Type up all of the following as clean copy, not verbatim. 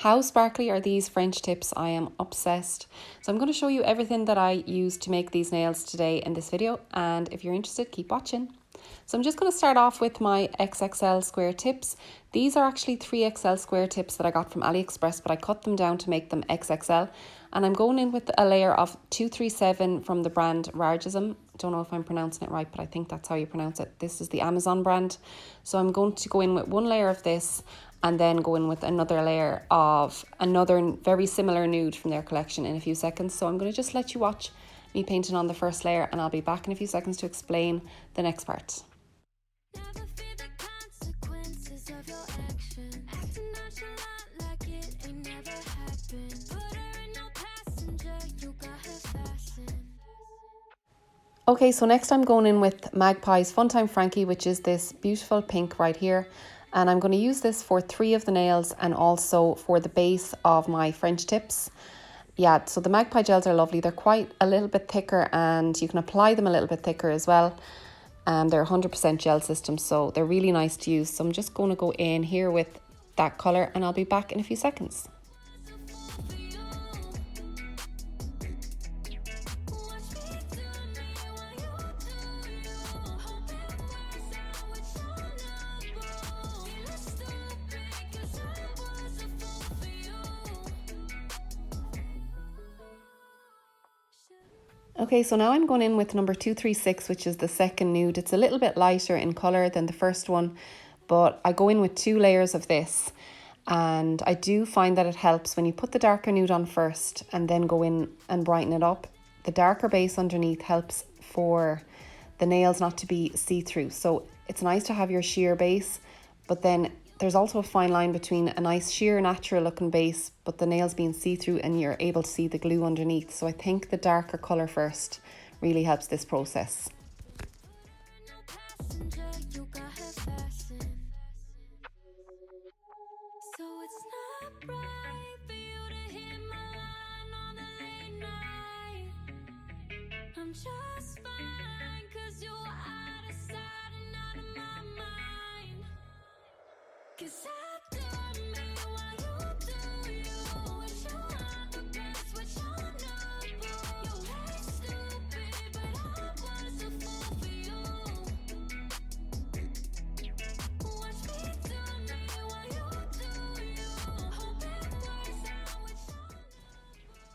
How sparkly are these French tips? I am obsessed. So I'm going to show you everything that I used to make these nails today in this video, and if you're interested, keep watching. So I'm just going to start off with my XXL square tips. These are actually 3XL square tips that I got from AliExpress, but I cut them down to make them XXL. And I'm going in with a layer of 237 from the brand Ragism. Don't know if I'm pronouncing it right, but I think that's how you pronounce it. This is the Amazon brand. So I'm going to go in with one layer of this and then go in with another layer of another very similar nude from their collection in a few seconds. So I'm going to just let you watch me painting on the first layer, and I'll be back in a few seconds to explain the next part. Okay, so next I'm going in with Magpie's Funtime Frankie, which is this beautiful pink right here. And I'm going to use this for 3 of the nails and also for the base of my French tips. Yeah, so the Magpie gels are lovely. They're quite a little bit thicker and you can apply them a little bit thicker as well. They're 100% gel systems, so they're really nice to use. So I'm just going to go in here with that colour and I'll be back in a few seconds. Okay, so now I'm going in with number 236, which is the second nude. It's a little bit lighter in colour than the first one, but I go in with 2 layers of this. And I do find that it helps when you put the darker nude on first and then go in and brighten it up. The darker base underneath helps for the nails not to be see-through. So it's nice to have your sheer base, but then there's also a fine line between a nice sheer natural looking base but the nails being see-through and you're able to see the glue underneath. So I think the darker colour first really helps this process.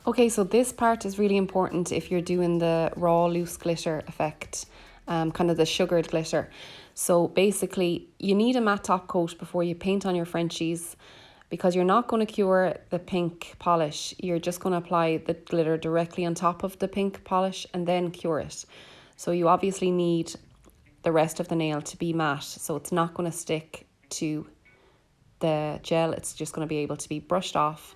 Okay, so this part is really important if you're doing the raw loose glitter effect, kind of the sugared glitter. So basically you need a matte top coat before you paint on your Frenchies, because you're not going to cure the pink polish. You're just going to apply the glitter directly on top of the pink polish and then cure it. So you obviously need the rest of the nail to be matte, so it's not going to stick to the gel. It's just going to be able to be brushed off.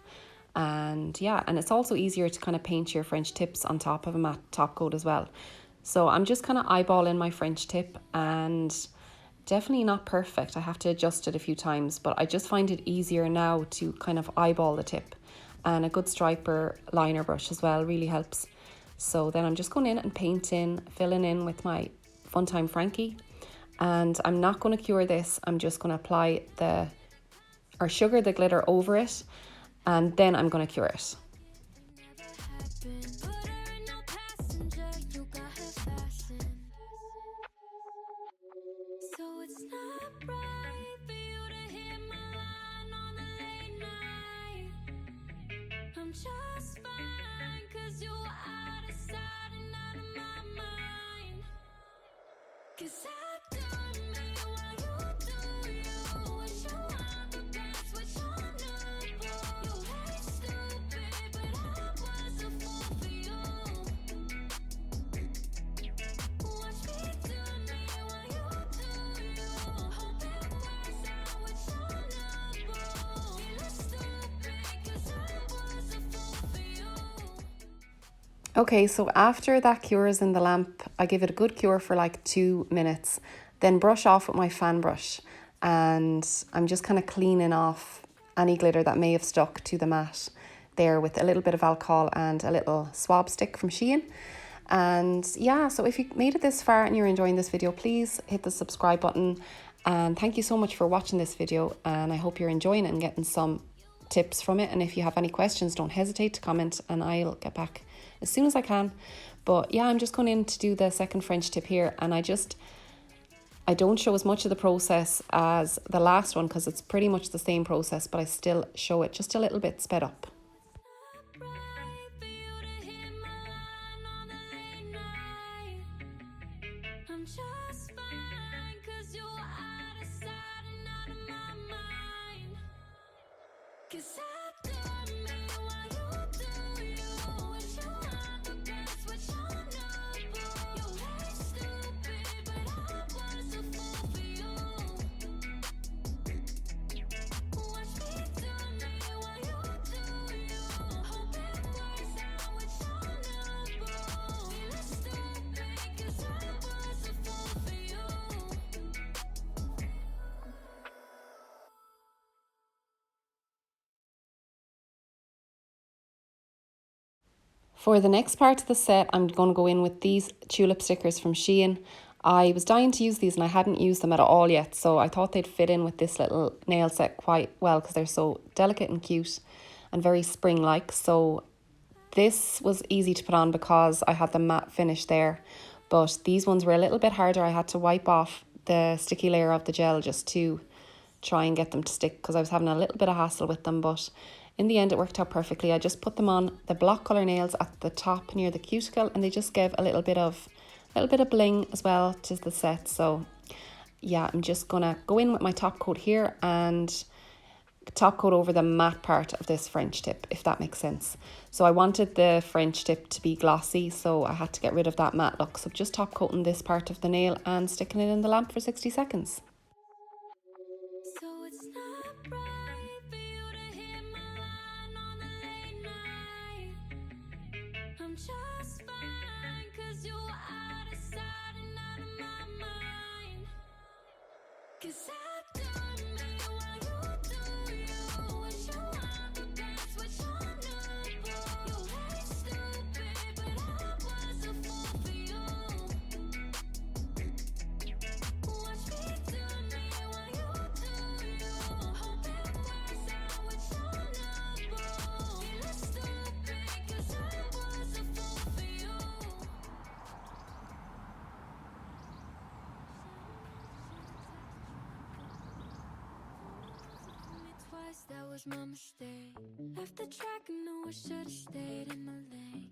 And yeah, and it's also easier to kind of paint your French tips on top of a matte top coat as well. So I'm just kind of eyeballing my French tip, and definitely not perfect. I have to adjust it a few times, but I just find it easier now to kind of eyeball the tip. And a good striper liner brush as well really helps. So then I'm just going in and painting, filling in with my Funtime Frankie. And I'm not going to cure this. I'm just going to apply sugar the glitter over it. And then I'm going to cure it. Okay, so after that cures in the lamp, I give it a good cure for like 2 minutes, then brush off with my fan brush, and I'm just kind of cleaning off any glitter that may have stuck to the mat there with a little bit of alcohol and a little swab stick from Shein. And yeah, so if you made it this far and you're enjoying this video, please hit the subscribe button, and thank you so much for watching this video, and I hope you're enjoying it and getting some tips from it, and if you have any questions, don't hesitate to comment and I'll get back as soon as I can. But yeah, I'm just going in to do the second French tip here, and I don't show as much of the process as the last one because it's pretty much the same process, but I still show it just a little bit sped up. For the next part of the set, I'm going to go in with these tulip stickers from Shein. I was dying to use these and I hadn't used them at all yet, so I thought they'd fit in with this little nail set quite well because they're so delicate and cute and very spring-like. So this was easy to put on because I had the matte finish there, but these ones were a little bit harder. I had to wipe off the sticky layer of the gel just to try and get them to stick because I was having a little bit of hassle with them, but in the end it worked out perfectly. I just put them on the block colour nails at the top near the cuticle, and they just gave a little bit of bling as well to the set. So yeah, I'm just gonna go in with my top coat here and top coat over the matte part of this French tip, if that makes sense. So I wanted the French tip to be glossy, so I had to get rid of that matte look. So just top coating this part of the nail and sticking it in the lamp for 60 seconds. So it's not right for you to hit my line on the late night. I'm just fine, cause you out of sight and out of my mind. Cause I do me while you do you. Wish you want the best, wish I knew. You hate stupid, but I was a fool for you. Watch me do me while you do you. Hope it works out, wish I knew. Feeling stupid, cause I was a fool for you. Me twice, that was my mistake. Left the track, I knew I should've stayed in my lane.